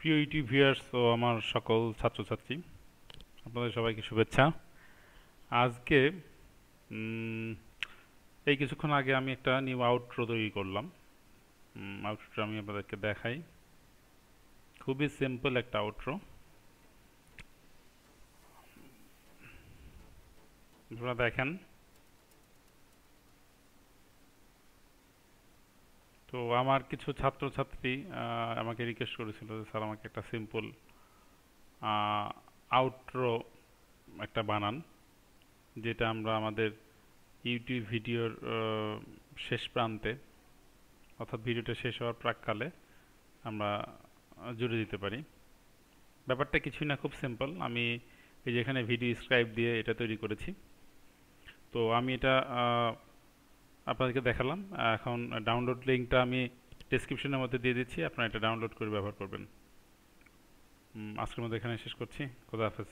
প্রিয় YouTube viewers ও আমার সকল ছাত্রছাত্রী, আপনাদের সবাইকে শুভেচ্ছা। আজকে উম, এই কিছুক্ষণ আগে আমি একটা নিউ আউটরো তৈরি করলাম। আউটরোটা আমি আপনাদেরকে দেখাই। খুবই সিম্পল একটা আউটরো। আপনারা দেখেন। তো আমার কিছু ছাত্রছাত্রী আমাকে রিকোয়েস্ট করেছিল যে স্যার আমাকে একটা সিম্পল আউটরো একটা বানান, যেটা আমরা আমাদের ইউটিউব ভিডিওর শেষ প্রান্তে, অর্থাৎ ভিডিওটা শেষ হওয়ার প্রাককালে আমরা জুড়ে দিতে পারি। ব্যাপারটা কিছুই না, খুব সিম্পল। আমি এই যে এখানে ভিডিও স্ক্রাইব দিয়ে এটা তৈরি করেছি। তো আমি এটা আপনাদেরকে দেখালাম। এখন ডাউনলোড লিঙ্কটা আমি ডেসক্রিপশনের মধ্যে দিয়ে দিচ্ছি, আপনারা এটা ডাউনলোড করে ব্যবহার করবেন। আজকের মধ্যে এখানে শেষ করছি। খোদা হাফেজ।